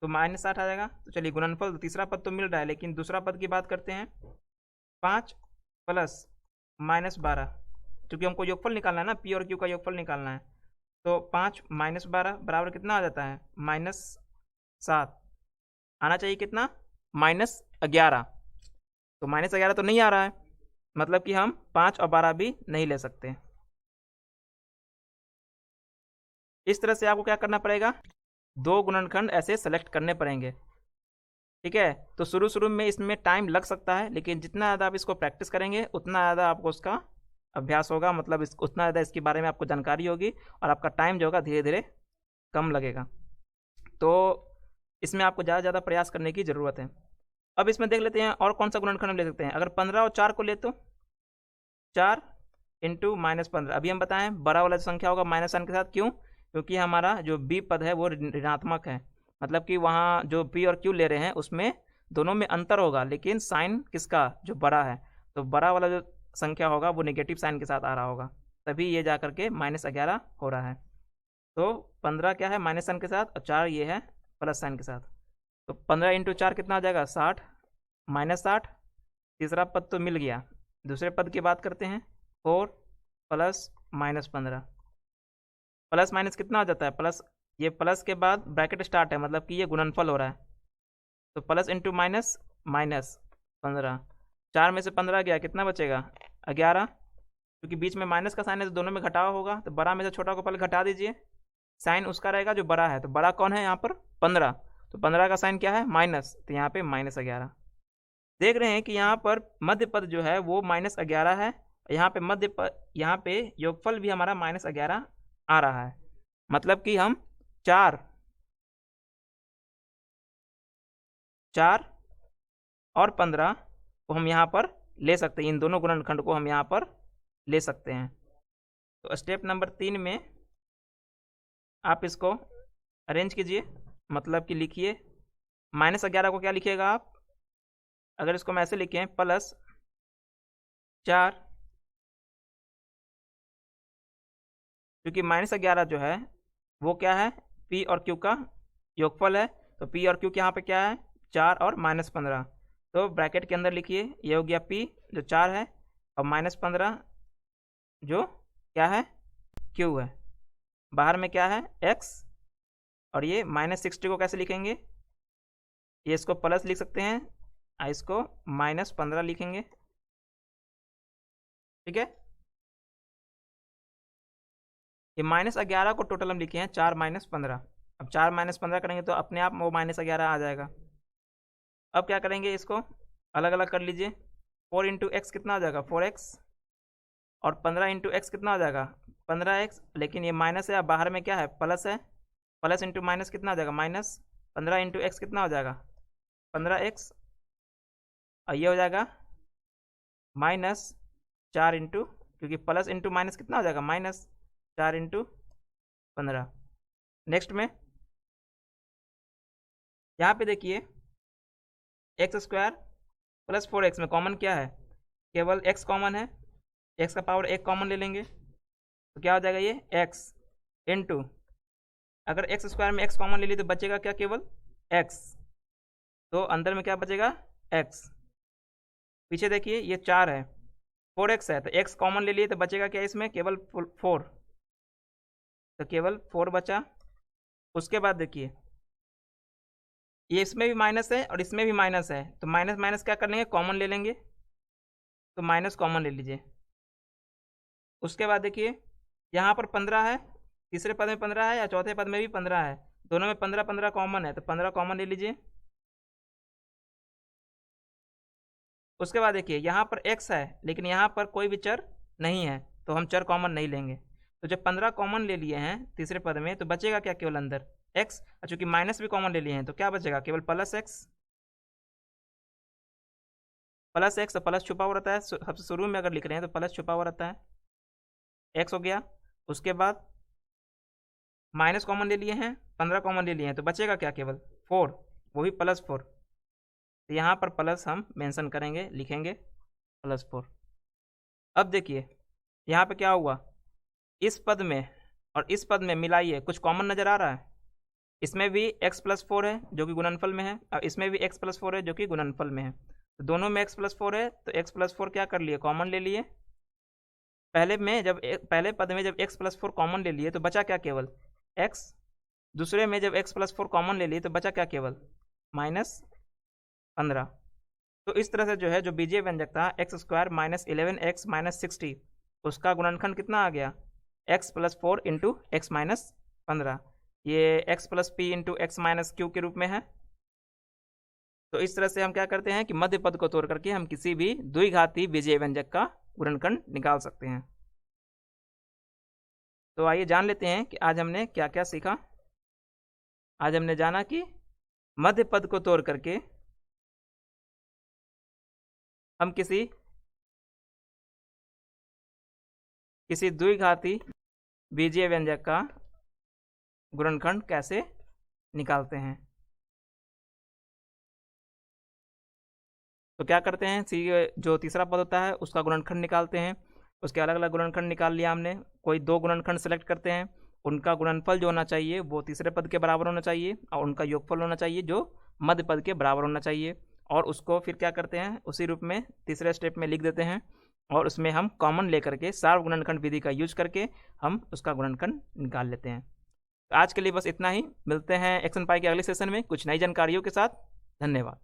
तो -60 आ जाएगा। तो चलिए गुणनफल, तो तीसरा पद तो मिल रहा है लेकिन दूसरा पद की बात करते हैं। 5 प्लस -12, क्योंकि हमको योगफल निकालना है ना, P और Q का योगफल निकालना है। तो 5 - 12 बराबर कितना आ जाता है, -7। आना चाहिए कितना, -11। तो -11 तो नहीं आ रहा है, मतलब कि हम 5 और 12 भी नहीं ले सकते। इस तरह से आपको क्या करना पड़ेगा, 2 गुणनखंड ऐसे सेलेक्ट करने पड़ेंगे। ठीक है। तो शुरू शुरू में इसमें टाइम लग सकता है, लेकिन जितना ज़्यादा आप इसको प्रैक्टिस करेंगे उतना ज़्यादा आपको उसका अभ्यास होगा, मतलब उतना ज़्यादा इसके बारे में आपको जानकारी होगी और आपका टाइम जो होगा धीरे धीरे कम लगेगा। तो इसमें आपको ज़्यादा ज़्यादा प्रयास करने की ज़रूरत है। अब इसमें देख लेते हैं और कौन सा गुणनखंड हम ले सकते हैं। अगर 15 और 4 को ले तो 4 इंटू -15। अभी हम बताएं बड़ा वाला जो संख्या होगा माइनस साइन के साथ, क्यों? क्योंकि हमारा जो बी पद है वो ऋणात्मक है, मतलब कि वहाँ जो पी और क्यू ले रहे हैं उसमें दोनों में अंतर होगा, लेकिन साइन किसका जो बड़ा है, तो बड़ा वाला जो संख्या होगा वो नेगेटिव साइन के साथ आ रहा होगा, तभी ये जा करके -11 हो रहा है। तो 15 क्या है माइनस साइन के साथ, और 4 ये है प्लस साइन के साथ। तो 15 इंटू 4 कितना आ जाएगा 60 -60। तीसरा पद तो मिल गया। दूसरे पद की बात करते हैं 4 प्लस -15। प्लस माइनस कितना हो जाता है प्लस, ये प्लस के बाद ब्रैकेट स्टार्ट है, मतलब कि ये गुणनफल हो रहा है। तो प्लस इंटू माइनस -15। 4 में से 15 गया, कितना बचेगा 11। क्योंकि बीच में माइनस का साइन है तो दोनों में घटाव होगा, तो बड़ा में से छोटा को पहले घटा दीजिए, साइन उसका रहेगा जो बड़ा है। तो बड़ा कौन है यहाँ पर 15, तो 15 का साइन क्या है माइनस, तो यहाँ पे -11। देख रहे हैं कि यहाँ पर मध्य पद जो है वो -11 है, यहाँ पे मध्य पद, यहाँ पे योगफल भी हमारा -11 आ रहा है। मतलब कि हम 4 और 15 को हम यहाँ पर ले सकते हैं, इन दोनों गुणनखंड को हम यहाँ पर ले सकते हैं। तो स्टेप नंबर 3 में आप इसको अरेंज कीजिए, मतलब कि लिखिए -11 को क्या लिखिएगा आप, अगर इसको हम ऐसे लिखें +4, क्योंकि -11 जो है वो क्या है पी और क्यू का योगफल है। तो पी और क्यू के यहाँ पे क्या है 4 और -15। तो ब्रैकेट के अंदर लिखिए ये हो गया पी जो 4 है, और -15 जो क्या है क्यू है। बाहर में क्या है x, और ये -60 को कैसे लिखेंगे, ये इसको प्लस लिख सकते हैं, इसको -15 लिखेंगे। ठीक है, ये -11 को टोटल हम लिखे हैं 4 -15। अब 4 -15 करेंगे तो अपने आप वो -11 आ जाएगा। अब क्या करेंगे, इसको अलग अलग कर लीजिए। 4 इंटू एक्स कितना हो जाएगा 4x, और 15 इंटू एक्स कितना हो जाएगा 15x। लेकिन ये माइनस है, अब बाहर में क्या है प्लस है, प्लस इंटू माइनस कितना हो जाएगा माइनस। 15 इंटू एक्स कितना हो जाएगा 15x, और ये हो जाएगा -4 इंटू, क्योंकि प्लस इंटू माइनस कितना हो जाएगा -4 इंटू 15। नेक्स्ट में यहाँ पे देखिए x² प्लस 4x में कॉमन क्या है, केवल x कॉमन है, x का पावर 1 कॉमन ले लेंगे तो क्या हो जाएगा ये x इंटू, अगर x² में x कॉमन ले ली तो बचेगा क्या केवल x, तो अंदर में क्या बचेगा x। पीछे देखिए ये 4 है 4x है, तो x कॉमन ले लिए तो बचेगा क्या इसमें केवल 4, तो केवल 4 बचा। उसके बाद देखिए ये इसमें भी माइनस है और इसमें भी माइनस है, तो माइनस माइनस क्या कर लेंगे कॉमन ले लेंगे, तो माइनस कॉमन ले लीजिए। उसके बाद देखिए यहाँ पर 15 है, तीसरे पद में 15 है या चौथे पद में भी 15 है, दोनों में 15 15 कॉमन है, तो 15 कॉमन ले लीजिए। उसके बाद देखिए यहाँ पर x है, लेकिन यहाँ पर कोई भी चर नहीं है, तो हम चर कॉमन नहीं लेंगे। तो जब 15 कॉमन ले लिए हैं तीसरे पद में, तो बचेगा क्या केवल अंदर x, और चूंकि माइनस भी कॉमन ले लिए हैं तो क्या बचेगा केवल प्लस एक्स। तो प्लस छुपा हुआ रहता है, सबसे शुरू में अगर लिख रहे हैं तो प्लस छुपा हुआ रहता है, x हो गया। उसके बाद माइनस कॉमन ले लिए हैं, 15 कॉमन ले लिए हैं, तो बचेगा क्या केवल 4, वो भी +4। तो यहाँ पर प्लस हम मेंशन करेंगे, लिखेंगे +4। अब देखिए यहाँ पे क्या हुआ, इस पद में और इस पद में मिलाइए, कुछ कॉमन नज़र आ रहा है। इसमें भी x+4 है जो कि गुणनफल में है, और इसमें भी x+4 है जो कि गुणनफल में है। तो दोनों में x+4 है, तो x+4 क्या कर लिए कॉमन ले लिए। पहले पद में जब x+4 कॉमन ले लिए तो बचा क्या केवल x। दूसरे में जब x+4 कॉमन ले लिए तो बचा क्या केवल -15। तो इस तरह से जो है जो बीजीय व्यंजक था x² -11x -60, उसका गुणनखंड कितना आ गया x+4 इंटू x -15। ये x + p into x - q के रूप में है। तो इस तरह से हम क्या करते हैं कि मध्य पद को तोड़ करके हम किसी भी द्विघाती बीजीय व्यंजक का गुणनखंड निकाल सकते हैं। तो आइए जान लेते हैं कि आज हमने क्या क्या सीखा। आज हमने जाना कि मध्य पद को तोड़ करके हम किसी द्विघाती बीजीय व्यंजक का गुणनखंड कैसे निकालते हैं। तो क्या करते हैं, जो तीसरा पद होता है उसका गुणनखंड निकालते हैं। उसके अलग अलग गुणनखंड निकाल लिया हमने। कोई 2 गुणनखंड सेलेक्ट करते हैं, उनका गुणनफल जो होना चाहिए वो तीसरे पद के बराबर होना चाहिए और उनका योगफल होना चाहिए जो मध्य पद के बराबर होना चाहिए। और उसको फिर क्या करते हैं, उसी रूप में तीसरे स्टेप में लिख देते हैं और उसमें हम कॉमन लेकर के सार्व गुणनखंड विधि का यूज करके हम उसका गुणनखंड निकाल लेते हैं। आज के लिए बस इतना ही। मिलते हैं एक्शन पाई के अगले सेशन में कुछ नई जानकारियों के साथ। धन्यवाद।